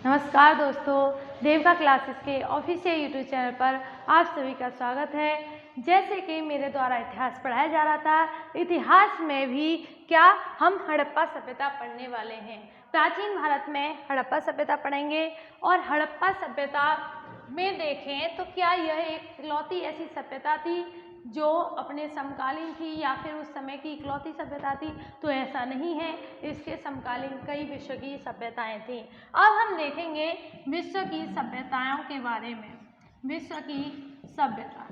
नमस्कार दोस्तों, देविका क्लासेस के ऑफिशियल यूट्यूब चैनल पर आप सभी का स्वागत है। जैसे कि मेरे द्वारा इतिहास पढ़ाया जा रहा था, इतिहास में भी क्या हम हड़प्पा सभ्यता पढ़ने वाले हैं। प्राचीन भारत में हड़प्पा सभ्यता पढ़ेंगे और हड़प्पा सभ्यता में देखें तो क्या यह एक इकलौती ऐसी सभ्यता थी जो अपने समकालीन थी या फिर उस समय की इकलौती सभ्यता थी, तो ऐसा नहीं है। इसके समकालीन कई विश्व की सभ्यताएं थीं। अब हम देखेंगे विश्व की सभ्यताओं के बारे में। विश्व की सभ्यता,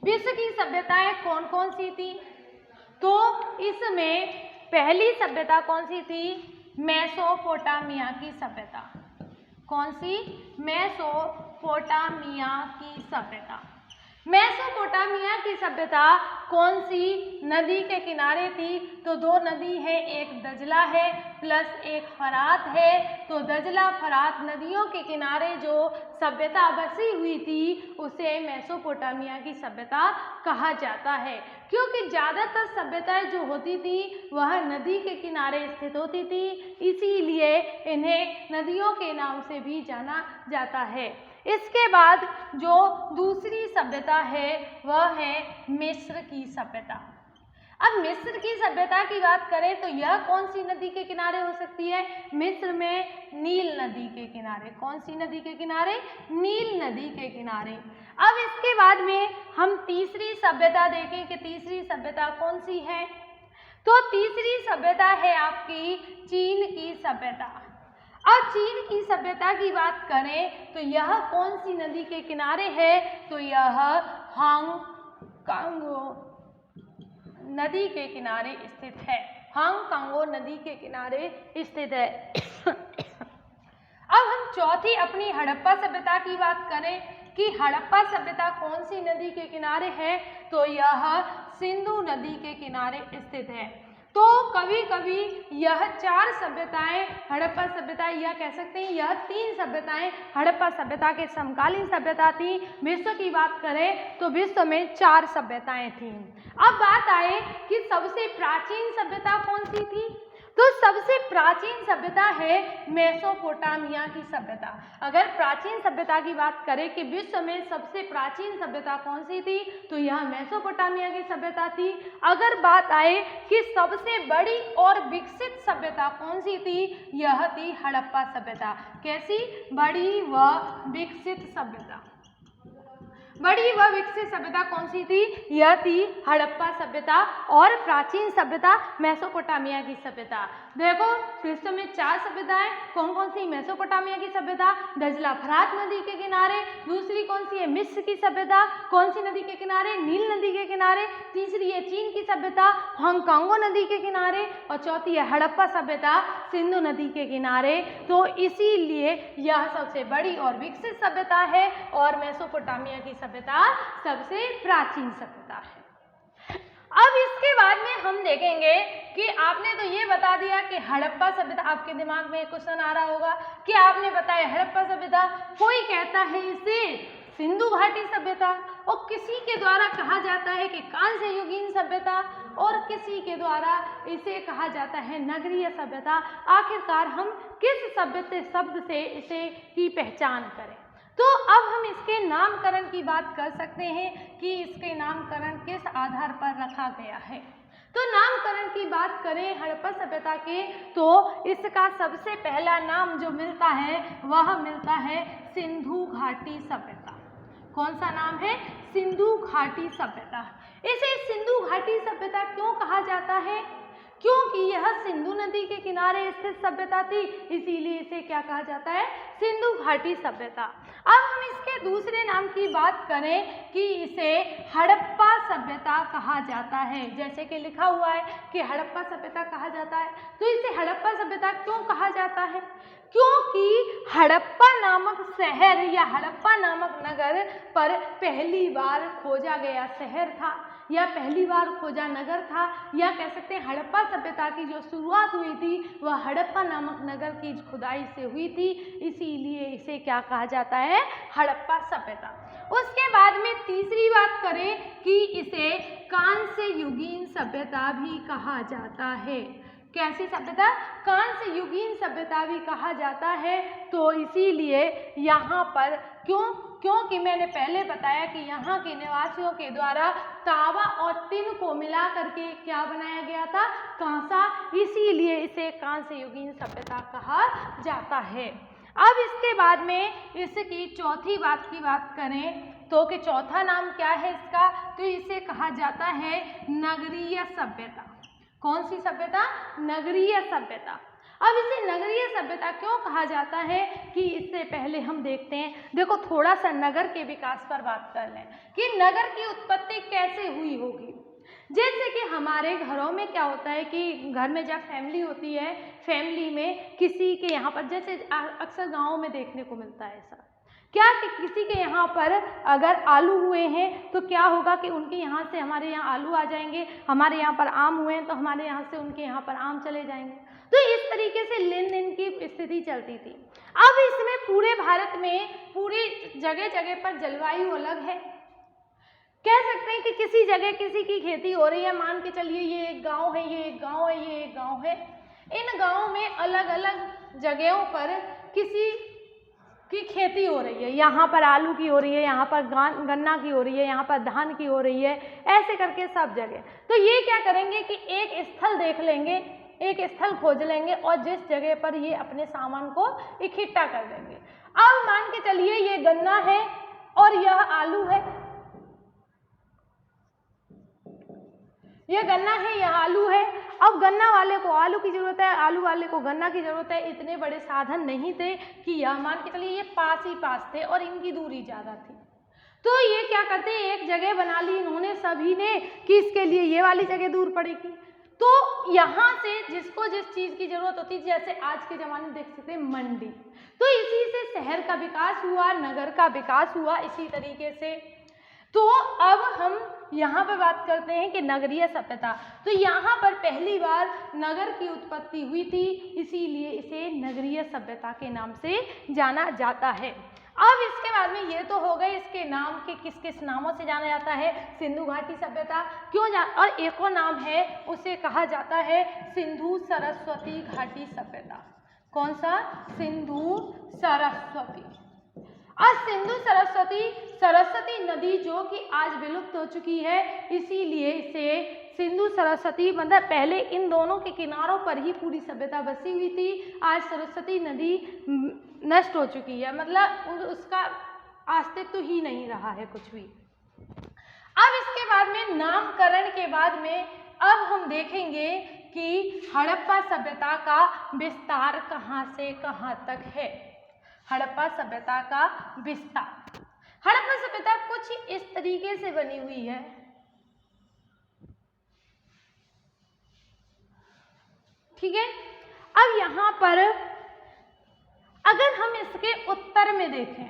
विश्व की सभ्यताएं कौन कौन सी थी? तो इसमें पहली सभ्यता कौन सी थी? मेसोपोटामिया की सभ्यता। कौन सी? मेसोपोटामिया की सभ्यता। मेसोपोटामिया की सभ्यता कौन सी नदी के किनारे थी? तो दो नदी है, एक दजला है प्लस एक फरात है। तो दजला फरात नदियों के किनारे जो सभ्यता बसी हुई थी उसे मेसोपोटामिया की सभ्यता कहा जाता है, क्योंकि ज़्यादातर सभ्यताएं जो होती थी वह नदी के किनारे स्थित होती थी, इसीलिए इन्हें नदियों के नाम से भी जाना जाता है। इसके बाद जो दूसरी सभ्यता है वह है मिस्र की सभ्यता। अब मिस्र की सभ्यता की बात करें तो यह कौन सी नदी के किनारे हो सकती है? मिस्र में नील नदी के किनारे। कौन सी नदी के किनारे? नील नदी के किनारे। अब इसके बाद में हम तीसरी सभ्यता देखें कि तीसरी सभ्यता कौन सी है। तो तीसरी सभ्यता है आपकी चीन की सभ्यता। अब चीन की सभ्यता की बात करें तो यह कौन सी नदी के किनारे है? तो यह हांगकांगो नदी के किनारे स्थित है। हांगकांगो नदी के किनारे स्थित है। अब हम चौथी अपनी हड़प्पा सभ्यता की बात करें कि हड़प्पा सभ्यता कौन सी नदी के किनारे है? तो यह सिंधु नदी के किनारे स्थित है। तो कभी कभी यह चार सभ्यताएं हड़प्पा सभ्यता या कह सकते हैं यह तीन सभ्यताएं हड़प्पा सभ्यता के समकालीन सभ्यता थी। विश्व की बात करें तो विश्व में चार सभ्यताएं थीं। अब बात आए कि सबसे प्राचीन सभ्यता कौन सी थी? तो सबसे प्राचीन सभ्यता है मेसोपोटामिया की सभ्यता। अगर प्राचीन सभ्यता की बात करें कि विश्व में सबसे प्राचीन सभ्यता कौन सी थी तो यह मेसोपोटामिया की सभ्यता थी। अगर बात आए कि सबसे बड़ी और विकसित सभ्यता कौन सी थी, यह थी हड़प्पा सभ्यता। कैसी? बड़ी व विकसित सभ्यता। बड़ी व विकसित सभ्यता कौन सी थी? यह थी हड़प्पा सभ्यता। और प्राचीन सभ्यता मेसोपोटामिया की सभ्यता। देखो विश्व में चार सभ्यताएं कौन कौन सी? मेसोपोटामिया की सभ्यता दजला फरात नदी के किनारे। दूसरी कौन सी है? मिस्र की सभ्यता। कौन सी नदी के किनारे? नील नदी के किनारे। तीसरी है चीन की सभ्यता हांगकांगो नदी के किनारे। और चौथी है हड़प्पा सभ्यता सिंधु नदी के किनारे। तो इसीलिए यह सबसे बड़ी और विकसित सभ्यता है और मेसोपोटामिया की सभ्यता सबसे प्राचीन सभ्यता है। अब इसके बाद में हम देखेंगे कि आपने तो ये बता दिया कि हड़प्पा सभ्यता, आपके दिमाग में क्वेश्चन आ रहा होगा कि आपने बताया हड़प्पा सभ्यता, कोई कहता है इसे सिंधु घाटी सभ्यता और किसी के द्वारा कहा जाता है कि कांस्य युगीन सभ्यता और किसी के द्वारा इसे कहा जाता है नगरीय सभ्यता। आखिरकार हम किस सभ्यता शब्द से इसे की पहचान करें? तो अब हम इसके नामकरण की बात कर सकते हैं कि इसके नामकरण किस आधार पर रखा गया है। तो नामकरण की बात करें हड़प्पा सभ्यता के तो इसका सबसे पहला नाम जो मिलता है वह मिलता है सिंधु घाटी सभ्यता। कौन सा नाम है? सिंधु घाटी सभ्यता। इसे सिंधु घाटी सभ्यता क्यों कहा जाता है? क्योंकि यह सिंधु नदी के किनारे स्थित सभ्यता थी, इसीलिए इसे क्या कहा जाता है? सिंधु घाटी सभ्यता। अब हम इसके दूसरे नाम की बात करें कि इसे हड़प्पा सभ्यता कहा जाता है। जैसे कि लिखा हुआ है कि हड़प्पा सभ्यता कहा जाता है, तो इसे हड़प्पा सभ्यता क्यों कहा जाता है? क्योंकि हड़प्पा नामक शहर या हड़प्पा नामक नगर पर पहली बार खोजा गया शहर था या पहली बार खोजा नगर था, या कह सकते हैं हड़प्पा सभ्यता की जो शुरुआत हुई थी वह हड़प्पा नामक नगर की खुदाई से हुई थी, इसीलिए इसे क्या कहा जाता है? हड़प्पा सभ्यता। उसके बाद में तीसरी बात करें कि इसे कांस्य युगीन सभ्यता भी कहा जाता है। कैसी सभ्यता? कांस्य युगीन सभ्यता भी कहा जाता है। तो इसीलिए यहाँ पर क्योंकि मैंने पहले बताया कि यहाँ के निवासियों के द्वारा तांबा और टिन को मिला करके क्या बनाया गया था? कांसा, इसीलिए इसे कांस्य युगीन सभ्यता कहा जाता है। अब इसके बाद में इसकी चौथी बात की बात करें तो कि चौथा नाम क्या है इसका? तो इसे कहा जाता है नगरीय सभ्यता। कौन सी सभ्यता? नगरीय सभ्यता। अब इसे नगरीय सभ्यता क्यों कहा जाता है कि इससे पहले हम देखते हैं, देखो थोड़ा सा नगर के विकास पर बात कर लें कि नगर की उत्पत्ति कैसे हुई होगी। जैसे कि हमारे घरों में क्या होता है कि घर में जब फैमिली होती है, फैमिली में किसी के यहाँ पर, जैसे अक्सर गाँव में देखने को मिलता है ऐसा, क्या कि किसी के यहाँ पर अगर आलू हुए हैं तो क्या होगा कि उनके यहाँ से हमारे यहाँ आलू आ जाएंगे, हमारे यहाँ पर आम हुए हैं तो हमारे यहाँ से उनके यहाँ पर आम चले जाएंगे। तो इस तरीके से लेन देन की स्थिति चलती थी। अब इसमें पूरे भारत में पूरी जगह जगह पर जलवायु अलग है। कह सकते हैं कि किसी जगह किसी की खेती हो रही है, मान के चलिए ये एक गाँव है, ये एक गाँव है, ये एक गाँव है। इन गाँव में अलग अलग जगहों पर किसी की खेती हो रही है, यहाँ पर आलू की हो रही है, यहाँ पर गन्ना की हो रही है, यहाँ पर धान की हो रही है, ऐसे करके सब जगह। तो ये क्या करेंगे कि एक स्थल देख लेंगे, एक स्थल खोज लेंगे और जिस जगह पर ये अपने सामान को इकट्ठा कर देंगे। अब मान के चलिए ये गन्ना है और यह आलू है, ये गन्ना है, यह आलू है। अब गन्ना वाले को आलू की जरूरत है, आलू वाले को गन्ना की जरूरत है। इतने बड़े साधन नहीं थे कि यह मान के चलिए ये पास ही पास थे और इनकी दूरी ज़्यादा थी। तो ये क्या करते हैं, एक जगह बना ली इन्होंने सभी ने कि इसके लिए ये वाली जगह दूर पड़ेगी। तो यहाँ से जिसको जिस चीज़ की जरूरत होती, जैसे आज के ज़माने में देख सकते हैं मंडी, तो इसी से शहर का विकास हुआ, नगर का विकास हुआ इसी तरीके से। तो अब हम यहाँ पर बात करते हैं कि नगरीय सभ्यता। तो यहाँ पर पहली बार नगर की उत्पत्ति हुई थी, इसीलिए इसे नगरीय सभ्यता के नाम से जाना जाता है। अब इसके बाद में ये तो हो गए इसके नाम के किस किस नामों से जाना जाता है। सिंधु घाटी सभ्यता और एक और नाम है, उसे कहा जाता है सिंधु सरस्वती घाटी सभ्यता। कौन सा? सिंधु सरस्वती। आज सिंधु सरस्वती नदी जो कि आज विलुप्त हो चुकी है, इसीलिए इसे सिंधु सरस्वती, मतलब पहले इन दोनों के किनारों पर ही पूरी सभ्यता बसी हुई थी। आज सरस्वती नदी नष्ट हो चुकी है, मतलब उसका अस्तित्व ही नहीं रहा है कुछ भी। अब इसके बाद में नामकरण के बाद में अब हम देखेंगे कि हड़प्पा सभ्यता का विस्तार कहाँ से कहाँ तक है। हड़प्पा सभ्यता का विस्तार, हड़प्पा सभ्यता कुछ इस तरीके से बनी हुई है। ठीक है, अब यहाँ पर अगर हम इसके उत्तर में देखें,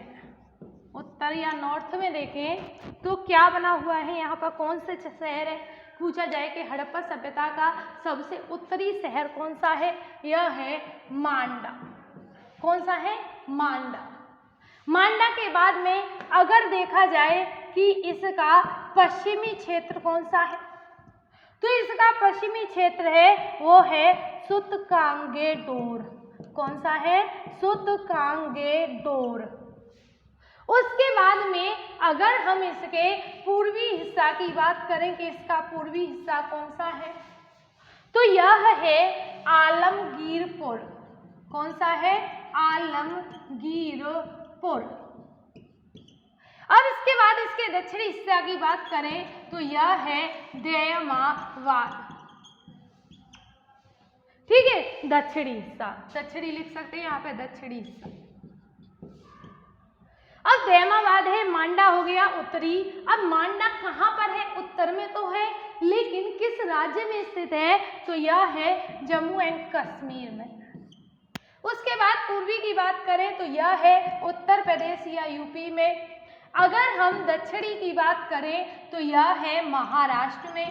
उत्तर या नॉर्थ में देखें तो क्या बना हुआ है, यहाँ पर कौन से शहर है। पूछा जाए कि हड़प्पा सभ्यता का सबसे उत्तरी शहर कौन सा है, यह है मांडा। कौन सा है? मांडा। मांडा के बाद में अगर देखा जाए कि इसका पश्चिमी क्षेत्र कौन सा है, तो इसका पश्चिमी क्षेत्र है वो है सूतकांगेडोर। कौन सा है? सूतकांगेडोर। उसके बाद में अगर हम इसके पूर्वी हिस्सा की बात करें कि इसका पूर्वी हिस्सा कौन सा है, तो यह है आलमगीरपुर। कौन सा है? आलमगीरपुर। अब इसके बाद इसके दक्षिणी हिस्सा की बात करें तो यह है दयमावाद। ठीक है, दक्षिणी हिस्सा, दक्षिणी लिख सकते हैं यहाँ पे, दक्षिणी हिस्सा। अब दयमावाद है, मांडा हो गया उत्तरी। अब मांडा कहाँ पर है? उत्तर में तो है, लेकिन किस राज्य में स्थित है, तो यह है जम्मू एंड कश्मीर में। उसके बाद पूर्वी की बात करें तो यह है उत्तर प्रदेश या यूपी में। अगर हम दक्षिणी की बात करें तो यह है महाराष्ट्र में।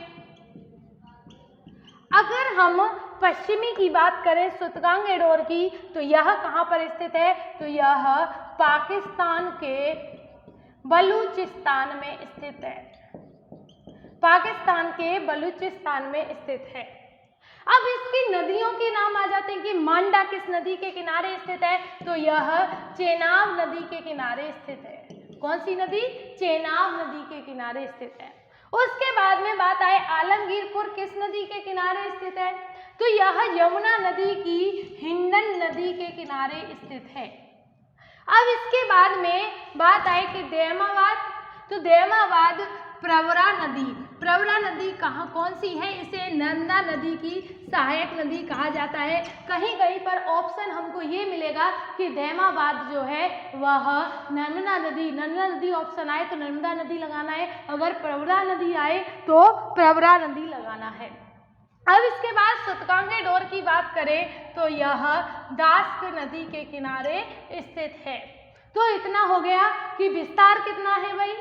अगर हम पश्चिमी की बात करें सूतकांगेडोर की, तो यह कहाँ पर स्थित है, तो यह पाकिस्तान के बलूचिस्तान में स्थित है। पाकिस्तान के बलूचिस्तान में स्थित है। अब इसकी नदियों के नाम आ जाते हैं कि मांडा किस नदी के किनारे स्थित है, तो यह चेनाब नदी के किनारे स्थित है। कौन सी नदी? चेनाब नदी के किनारे स्थित है। उसके बाद में बात आए आलमगीरपुर किस नदी के किनारे स्थित है, तो यह यमुना नदी की हिंडन नदी के किनारे स्थित है। अब इसके बाद में बात आए कि दयामाबाद, तो दयामाबाद प्रवरा नदी कहाँ कौन सी है? इसे नर्मदा नदी की सहायक नदी कहा जाता है। कहीं कहीं पर ऑप्शन हमको ये मिलेगा कि दयामाबाद जो है वह नर्मदा नदी ऑप्शन आए तो नर्मदा नदी लगाना है, अगर प्रवरा नदी आए तो प्रवरा नदी लगाना है। अब इसके बाद सूतकांगे डोर की बात करें तो यह दास्क नदी के किनारे स्थित है। तो इतना हो गया कि विस्तार कितना है भाई,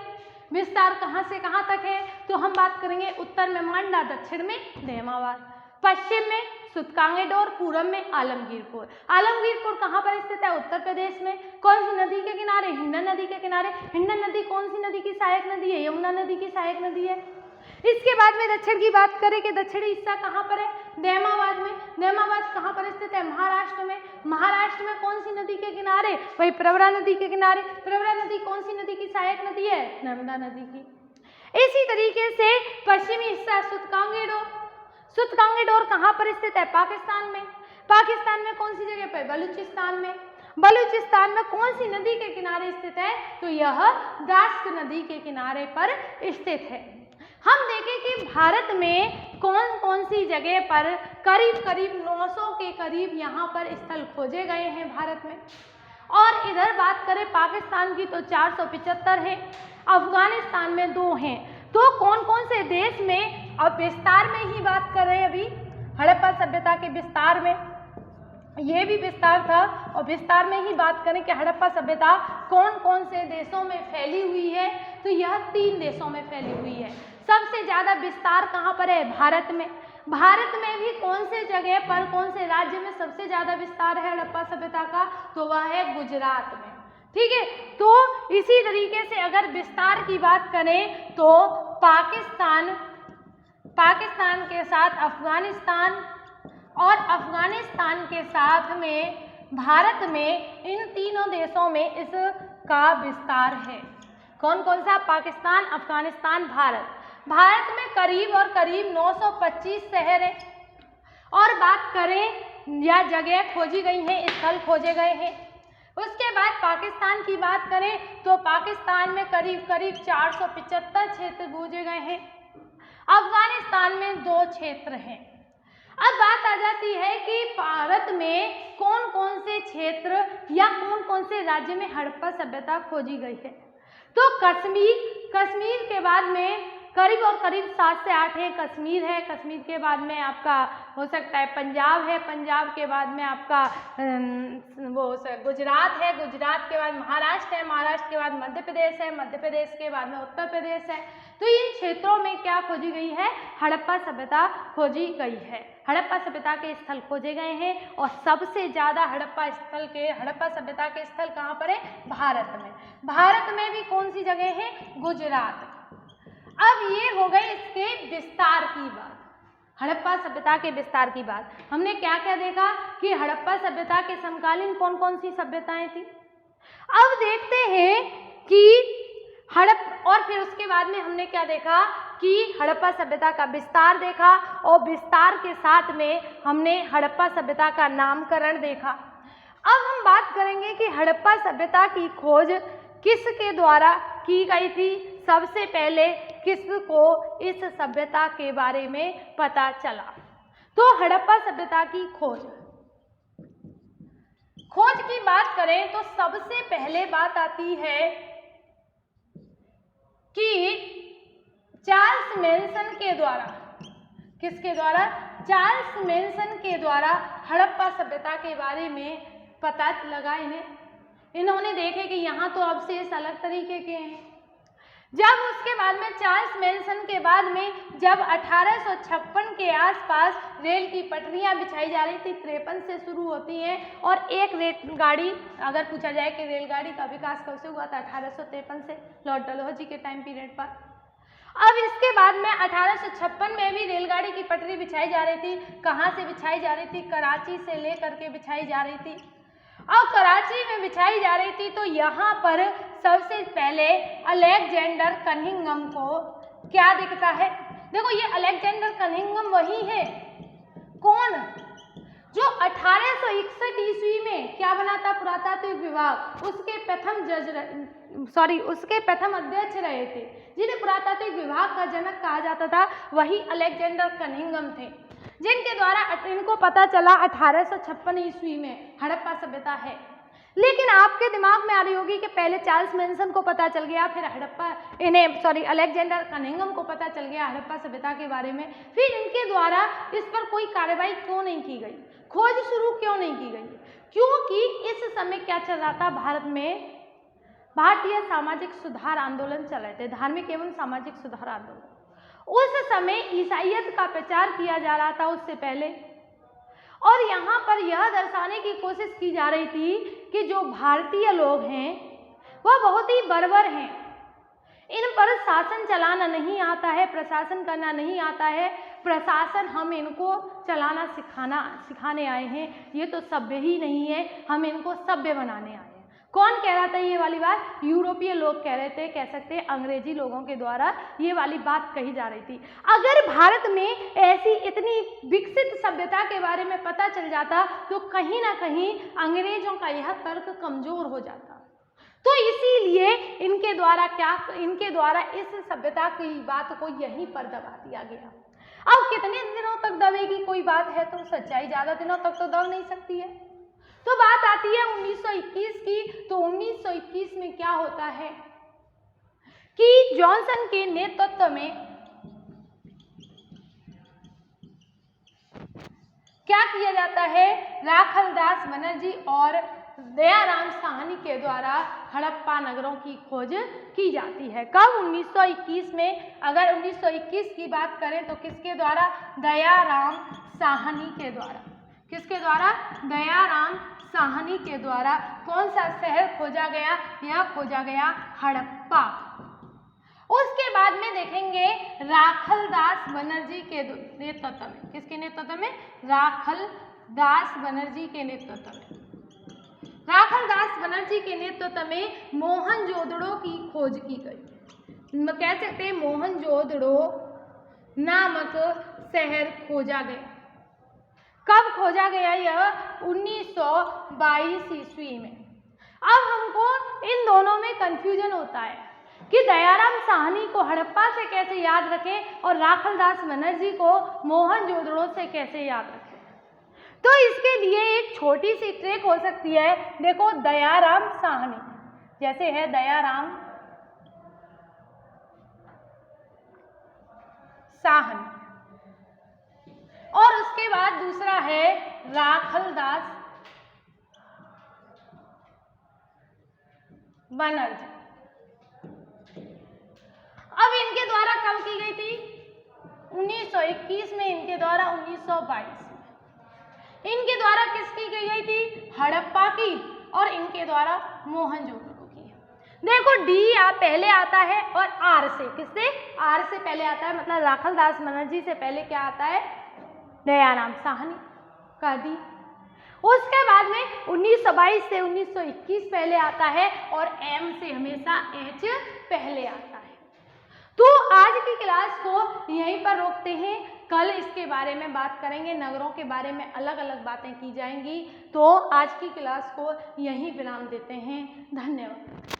विस्तार कहाँ से कहाँ तक है, तो हम बात करेंगे उत्तर में मांडा, दक्षिण में दयामाबाद, पश्चिम में सूतकांगे डोर, पूरब में आलमगीरपुर। आलमगीरपुर कहाँ पर स्थित है? उत्तर प्रदेश में। कौन सी नदी के किनारे? हिंडन नदी के किनारे। हिंडन नदी कौन सी नदी की सहायक नदी है? यमुना नदी की सहायक नदी है। इसके बाद में दक्षिण की बात करें कि दक्षिणी हिस्सा कहाँ पर है? दयामाबाद में। दयामाबाद कहाँ पर स्थित है? महाराष्ट्र में। महाराष्ट्र में कौन सी नदी के किनारे? वही प्रवरा नदी के किनारे। प्रवरा नदी कौन सी नदी की सहायक नदी है? नर्मदा नदी की। इसी तरीके से पश्चिमी हिस्सा सूतकांगे डोर, सूतकांगे डोर कहाँ पर स्थित है? पाकिस्तान में। पाकिस्तान में कौन सी जगह पर? बलूचिस्तान में। बलूचिस्तान में कौन सी नदी के किनारे स्थित है? तो यह द्रास नदी के किनारे पर स्थित है। हम देखें कि भारत में कौन कौन सी जगह पर करीब करीब 900 के करीब यहाँ पर स्थल खोजे गए हैं भारत में। और इधर बात करें पाकिस्तान की तो 475 है, अफगानिस्तान में 2 हैं। तो कौन कौन से देश में, अब विस्तार में ही बात कर रहे हैं अभी, हड़प्पा सभ्यता के विस्तार में, ये भी विस्तार था और विस्तार में ही बात करें कि हड़प्पा सभ्यता कौन कौन से देशों में फैली हुई है, तो यह 3 देशों में फैली हुई है। सबसे ज़्यादा विस्तार कहाँ पर है? भारत में। भारत में भी कौन से जगह पर, कौन से राज्य में सबसे ज़्यादा विस्तार है हड़प्पा सभ्यता का? तो वह है गुजरात में। ठीक है, तो इसी तरीके से अगर विस्तार की बात करें तो पाकिस्तान के साथ अफगानिस्तान और अफगानिस्तान के साथ में भारत में, इन तीनों देशों में इसका विस्तार है। कौन कौन सा? पाकिस्तान, अफगानिस्तान, भारत। भारत में करीब और करीब 925 शहर है। और बात करें या जगह खोजी गई हैं, स्थल खोजे गए हैं। उसके बाद पाकिस्तान की बात करें तो पाकिस्तान में करीब करीब 475 क्षेत्र खोजे गए हैं। अफगानिस्तान में 2 क्षेत्र हैं। अब बात आ जाती है कि भारत में कौन कौन से क्षेत्र या कौन कौन से राज्य में हड़प्पा सभ्यता खोजी गई है। तो कश्मीर के बाद में करीब और करीब 7 से 8 है। कश्मीर है, कश्मीर के बाद में आपका हो सकता है पंजाब है, पंजाब के बाद में आपका गुजरात है, गुजरात के बाद महाराष्ट्र है, महाराष्ट्र के बाद मध्य प्रदेश है, मध्य प्रदेश के बाद में उत्तर प्रदेश है। तो इन क्षेत्रों में क्या खोजी गई है? हड़प्पा सभ्यता खोजी गई है। हड़प्पा सभ्यता के स्थल खोजे गए हैं और सबसे ज़्यादा हड़प्पा सभ्यता के स्थल कहाँ पर है? भारत में। भारत में भी कौन सी जगह है? गुजरात। अब ये हो गए इसके विस्तार की बात, हड़प्पा सभ्यता के विस्तार की बात। हमने क्या क्या देखा कि हड़प्पा सभ्यता के समकालीन कौन कौन सी सभ्यताएं थी। अब देखते हैं कि और फिर उसके बाद में हमने क्या देखा कि हड़प्पा सभ्यता का विस्तार देखा और विस्तार के साथ में हमने हड़प्पा सभ्यता का नामकरण देखा। अब हम बात करेंगे कि हड़प्पा सभ्यता की खोज किसके द्वारा की गई थी। सबसे पहले किसको इस सभ्यता के बारे में पता चला? तो हड़प्पा सभ्यता की खोज की बात करें तो सबसे पहले बात आती है कि चार्ल्स मैनसन के द्वारा, किसके द्वारा? चार्ल्स मैनसन के द्वारा हड़प्पा सभ्यता के बारे में पता लगा इन्होंने देखे कि यहाँ तो अवशेष अलग तरीके के हैं। जब उसके बाद में चार्ल्स मैनसन के बाद में जब 1856 के आसपास रेल की पटरियां बिछाई जा रही थी, 53 से शुरू होती हैं और एक रेलगाड़ी, अगर पूछा जाए कि रेलगाड़ी का विकास कब से हुआ था, 1853 से, लॉर्ड डलहौजी के टाइम पीरियड पर। अब इसके बाद में 1856 में भी रेलगाड़ी की पटरी बिछाई जा रही थी। कहाँ से बिछाई जा रही थी? कराची से लेकर के बिछाई जा रही थी। अब कराची में बिछाई जा रही थी तो यहाँ पर सबसे पहले अलेक्जेंडर कनिंघम को क्या दिखता है? देखो ये अलेक्जेंडर कनिंघम वही है, कौन? जो 1861 ईस्वी में क्या बना था? पुरातात्विक विभाग, उसके प्रथम अध्यक्ष रहे थे, जिन्हें पुरातात्विक विभाग का जनक कहा जाता था, वही अलेक्जेंडर कनिंघम थे, जिनके द्वारा इनको पता चला 1856 ईस्वी में हड़प्पा सभ्यता है। लेकिन आपके दिमाग में आ रही होगी कि पहले चार्ल्स मैनसन को पता चल गया, फिर अलेक्जेंडर कनिंघम को पता चल गया हड़प्पा सभ्यता के बारे में, फिर इनके द्वारा इस पर कोई कार्रवाई क्यों नहीं की गई, खोज शुरू क्यों नहीं की गई? क्योंकि इस समय क्या चल रहा था भारत में? भारतीय सामाजिक सुधार आंदोलन चल रहे थे, धार्मिक एवं सामाजिक सुधार आंदोलन। उस समय ईसाईयत का प्रचार किया जा रहा था उससे पहले, और यहाँ पर यह दर्शाने की कोशिश की जा रही थी कि जो भारतीय लोग हैं वह बहुत ही बर्बर हैं, इन पर शासन चलाना नहीं आता है, प्रशासन करना नहीं आता है, प्रशासन हम इनको चलाना सिखाने आए हैं, ये तो सभ्य ही नहीं है, हम इनको सभ्य बनाने आए हैं। कौन कह रहा था ये वाली बात? यूरोपीय लोग कह रहे थे, कह सकते हैं अंग्रेजी लोगों के द्वारा ये वाली बात कही जा रही थी। अगर भारत में ऐसी इतनी विकसित सभ्यता के बारे में पता चल जाता तो कहीं ना कहीं अंग्रेजों का यह तर्क कमजोर हो जाता। तो इसीलिए इनके द्वारा इस सभ्यता की बात को यहीं पर दबा दिया गया। अब कितने दिनों तक दबेगी कोई बात है तो सच्चाई ज्यादा दिनों तक तो दब नहीं सकती है। तो बात आती है 1921 की। तो 1921 में क्या होता है कि जॉनसन के नेतृत्व में क्या किया जाता है? राखलदास बनर्जी और दयाराम साहनी के द्वारा हड़प्पा नगरों की खोज की जाती है। कब? 1921 में। अगर 1921 की बात करें तो किसके द्वारा? दयाराम साहनी के द्वारा। किसके द्वारा? दयाराम साहनी के द्वारा। कौन सा शहर खोजा गया? यह खोजा गया हड़प्पा। उसके बाद में देखेंगे राखलदास बनर्जी के नेतृत्व में। किसके नेतृत्व में? राखलदास बनर्जी के नेतृत्व में। राखलदास बनर्जी के नेतृत्व में मोहनजोदड़ो की खोज की गई। कह सकते हैं मोहनजोदड़ो नामक शहर खोजा गया। कब खोजा गया? यह 1922 ईस्वी में। अब हमको इन दोनों में कंफ्यूजन होता है कि दयाराम साहनी को हड़प्पा से कैसे याद रखें और राखलदास बनर्जी को मोहनजोदड़ो से कैसे याद रखें। तो इसके लिए एक छोटी सी ट्रिक हो सकती है। देखो, दयाराम साहनी जैसे है दयाराम साहनी, और उसके बाद दूसरा है राखलदास बनर्जी। अब इनके द्वारा कब की गई थी? 1921 में। इनके द्वारा 1922 में। इनके द्वारा किसकी की गई थी? हड़प्पा की। और इनके द्वारा मोहनजोदड़ो की। देखो, डी पहले आता है और आर से। किससे? आर से पहले आता है, मतलब राखलदास बनर्जी से पहले क्या आता है? दयाराम साहनी का डी। उसके बाद में 1922 से 1921 पहले आता है और एम से हमेशा एच पहले आता है। तो आज की क्लास को यहीं पर रोकते हैं। कल इसके बारे में बात करेंगे, नगरों के बारे में अलग अलग बातें की जाएंगी। तो आज की क्लास को यहीं विराम देते हैं। धन्यवाद।